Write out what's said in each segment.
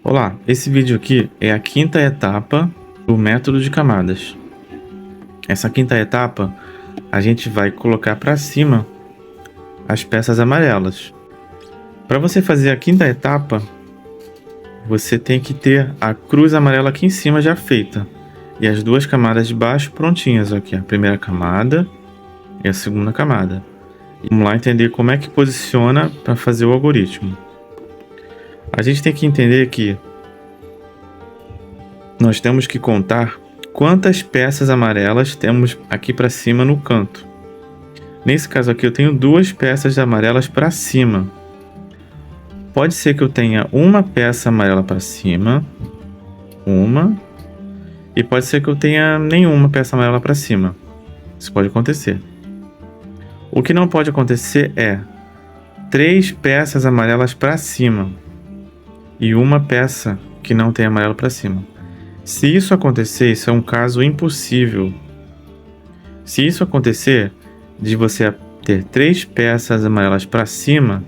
Olá, esse vídeo aqui é a quinta etapa do método de camadas. Essa quinta etapa, a gente vai colocar para cima as peças amarelas. Para você fazer a quinta etapa, você tem que ter a cruz amarela aqui em cima já feita e as duas camadas de baixo prontinhas aqui, a primeira camada e a segunda camada. Vamos lá entender como é que posiciona para fazer o algoritmo. A gente tem que entender que nós temos que contar quantas peças amarelas temos aqui para cima no canto. Nesse caso aqui eu tenho duas peças amarelas para cima. Pode ser que eu tenha uma peça amarela para cima, e pode ser que eu tenha nenhuma peça amarela para cima. Isso pode acontecer. O que não pode acontecer é 3 peças amarelas para cima e uma peça que não tem amarelo para cima. Se isso acontecer, isso é um caso impossível. Se isso acontecer, de você ter 3 peças amarelas para cima,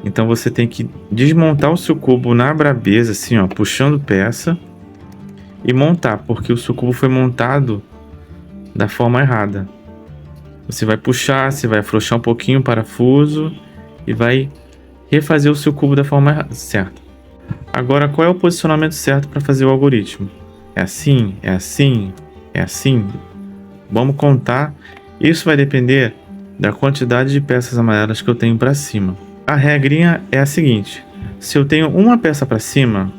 então você tem que desmontar o seu cubo na brabeza, assim, ó, puxando peça e montar, porque o seu cubo foi montado da forma errada. Você vai puxar, você vai afrouxar um pouquinho o parafuso e vai refazer o seu cubo da forma certa. Agora, qual é o posicionamento certo para fazer o algoritmo? É assim? É assim? É assim? Vamos contar. Isso vai depender da quantidade de peças amarelas que eu tenho para cima. A regrinha é a seguinte: se eu tenho uma peça para cima,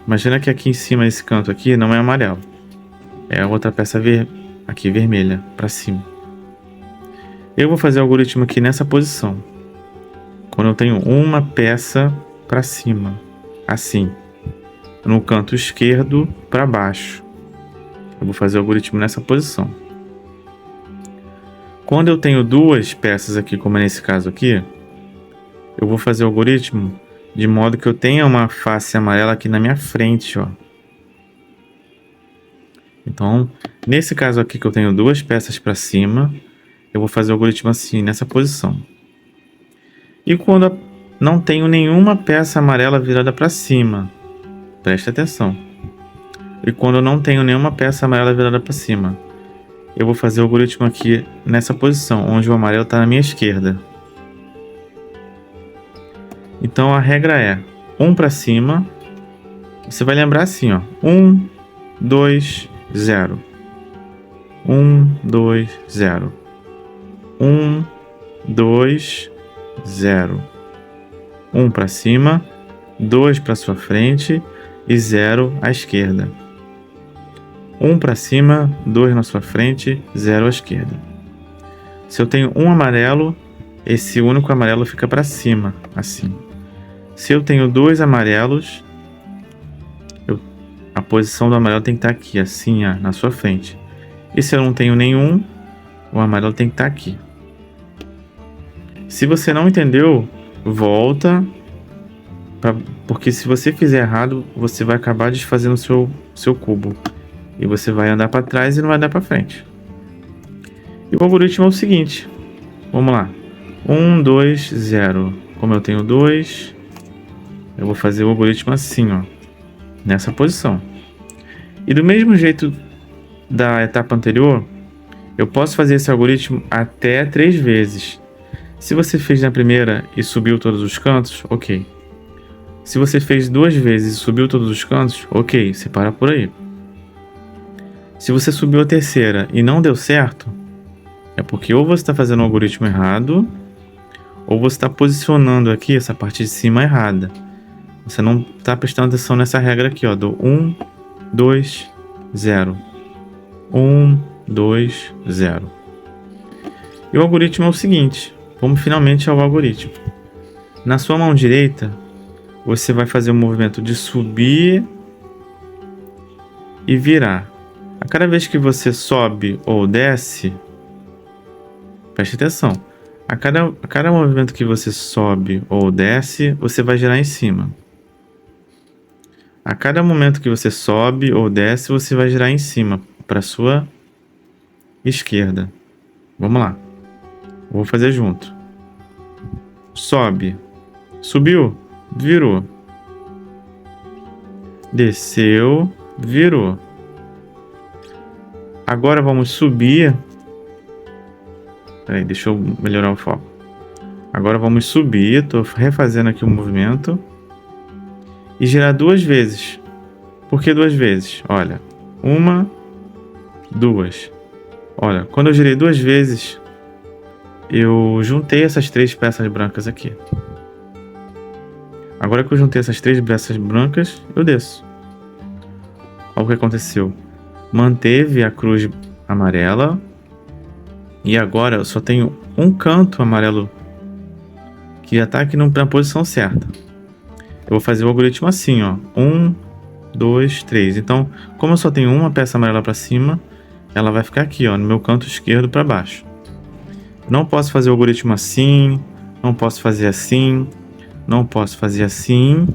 imagina que aqui em cima, esse canto aqui, não é amarelo. É a outra peça aqui vermelha, para cima. Eu vou fazer o algoritmo aqui nessa posição. Quando eu tenho uma peça para cima, assim, no canto esquerdo para baixo. Eu vou fazer o algoritmo nessa posição. Quando eu tenho duas peças aqui, como é nesse caso aqui, eu vou fazer o algoritmo de modo que eu tenha uma face amarela aqui na minha frente, ó. Então, nesse caso aqui que eu tenho duas peças para cima, eu vou fazer o algoritmo assim, nessa posição. E quando não tenho nenhuma peça amarela virada para cima, preste atenção. E quando eu não tenho nenhuma peça amarela virada para cima, eu vou fazer o algoritmo aqui nessa posição, onde o amarelo está na minha esquerda. Então a regra é 1 para cima. Você vai lembrar assim, ó, 1, 2, 0. 1, 2, 0. 1, 2, 0. 1 para cima, 2 para sua frente e 0 à esquerda. 1 para cima, 2 na sua frente, 0 à esquerda. Se eu tenho um amarelo, esse único amarelo fica para cima, assim. Se eu tenho dois amarelos, a posição do amarelo tem que estar aqui, assim, ó, na sua frente. E se eu não tenho nenhum, o amarelo tem que estar aqui. Se você não entendeu, volta, porque se você fizer errado, você vai acabar desfazendo o seu cubo. E você vai andar para trás e não vai andar para frente. E o algoritmo é o seguinte. Vamos lá. 1, 2, 0. Como eu tenho 2, eu vou fazer o algoritmo assim, ó, nessa posição. E do mesmo jeito da etapa anterior, eu posso fazer esse algoritmo até 3 vezes. Se você fez na primeira e subiu todos os cantos, ok. Se você fez 2 vezes e subiu todos os cantos, ok, você para por aí. Se você subiu a terceira e não deu certo, é porque ou você está fazendo o algoritmo errado, ou você está posicionando aqui essa parte de cima errada. Você não está prestando atenção nessa regra aqui, ó, do 1, 2, 0. 1, 2, 0. E o algoritmo é o seguinte. Vamos finalmente ao algoritmo. Na sua mão direita, você vai fazer o movimento de subir e virar. A cada vez que você sobe ou desce, preste atenção. A cada movimento que você sobe ou desce, você vai girar em cima. A cada momento que você sobe ou desce, você vai girar em cima, para a sua esquerda. Vamos lá. Vou fazer junto. Sobe. Subiu. Virou. desceu, virou. Agora vamos subir. Peraí, deixa eu melhorar o foco. Agora vamos subir, tô refazendo aqui o movimento. E girar 2 vezes. Por que 2 vezes? Olha, 1, 2. Olha, quando eu girei 2 vezes, eu juntei essas 3 peças brancas aqui. Agora que eu juntei essas 3 peças brancas, eu desço. Olha o que aconteceu. Manteve a cruz amarela. E agora eu só tenho um canto amarelo que já está aqui na posição certa. Eu vou fazer o algoritmo assim, ó. 1, 2, 3. Então, como eu só tenho uma peça amarela para cima, ela vai ficar aqui, ó, no meu canto esquerdo para baixo. Não posso fazer o algoritmo assim, não posso fazer assim, não posso fazer assim.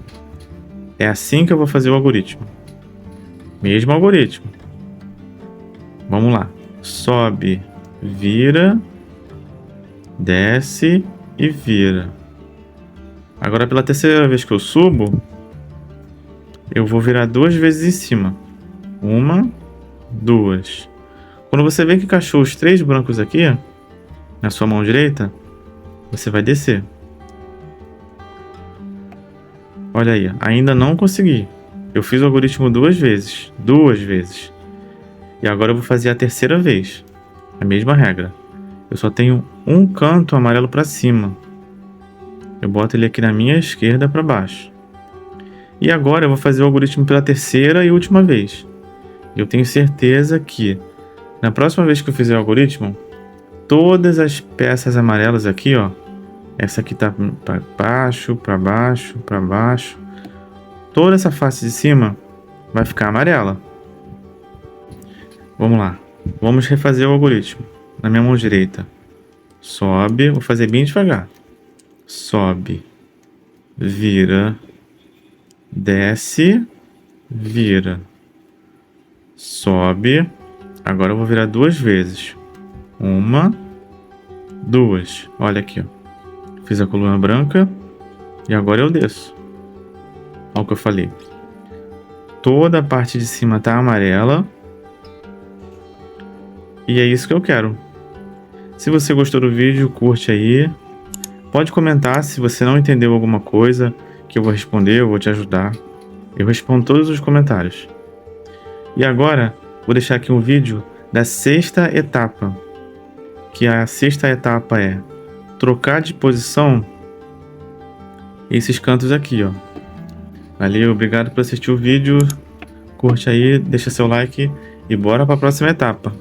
É assim que eu vou fazer o algoritmo. Mesmo algoritmo. Vamos lá. Sobe, vira, desce e vira. Agora, pela terceira vez que eu subo, eu vou virar 2 vezes em cima. 1, 2. Quando você vê que encaixou os 3 brancos aqui, na sua mão direita, você vai descer. Olha aí, ainda não consegui. Eu fiz o algoritmo 2 vezes. 2 vezes. E agora eu vou fazer a terceira vez. A mesma regra. Eu só tenho um canto amarelo para cima. Eu boto ele aqui na minha esquerda para baixo. E agora eu vou fazer o algoritmo pela terceira e última vez. Eu tenho certeza que na próxima vez que eu fizer o algoritmo, todas as peças amarelas aqui, ó, essa aqui tá para baixo, para baixo, para baixo. Toda essa face de cima vai ficar amarela. Vamos lá. Vamos refazer o algoritmo. Na minha mão direita. Sobe, vou fazer bem devagar. Sobe, vira, desce, vira. Sobe. Agora eu vou virar 2 vezes. 1, 2. Olha aqui, ó. Fiz a coluna branca e agora eu desço. Olha o que eu falei. Toda a parte de cima tá amarela. E é isso que eu quero. Se você gostou do vídeo, curte aí. Pode comentar se você não entendeu alguma coisa, que eu vou responder, eu vou te ajudar. Eu respondo todos os comentários. E agora, vou deixar aqui um vídeo da 6ª etapa. Que a 6ª etapa é trocar de posição esses cantos aqui, ó. Valeu, obrigado por assistir o vídeo. Curte aí, deixa seu like e bora para a próxima etapa.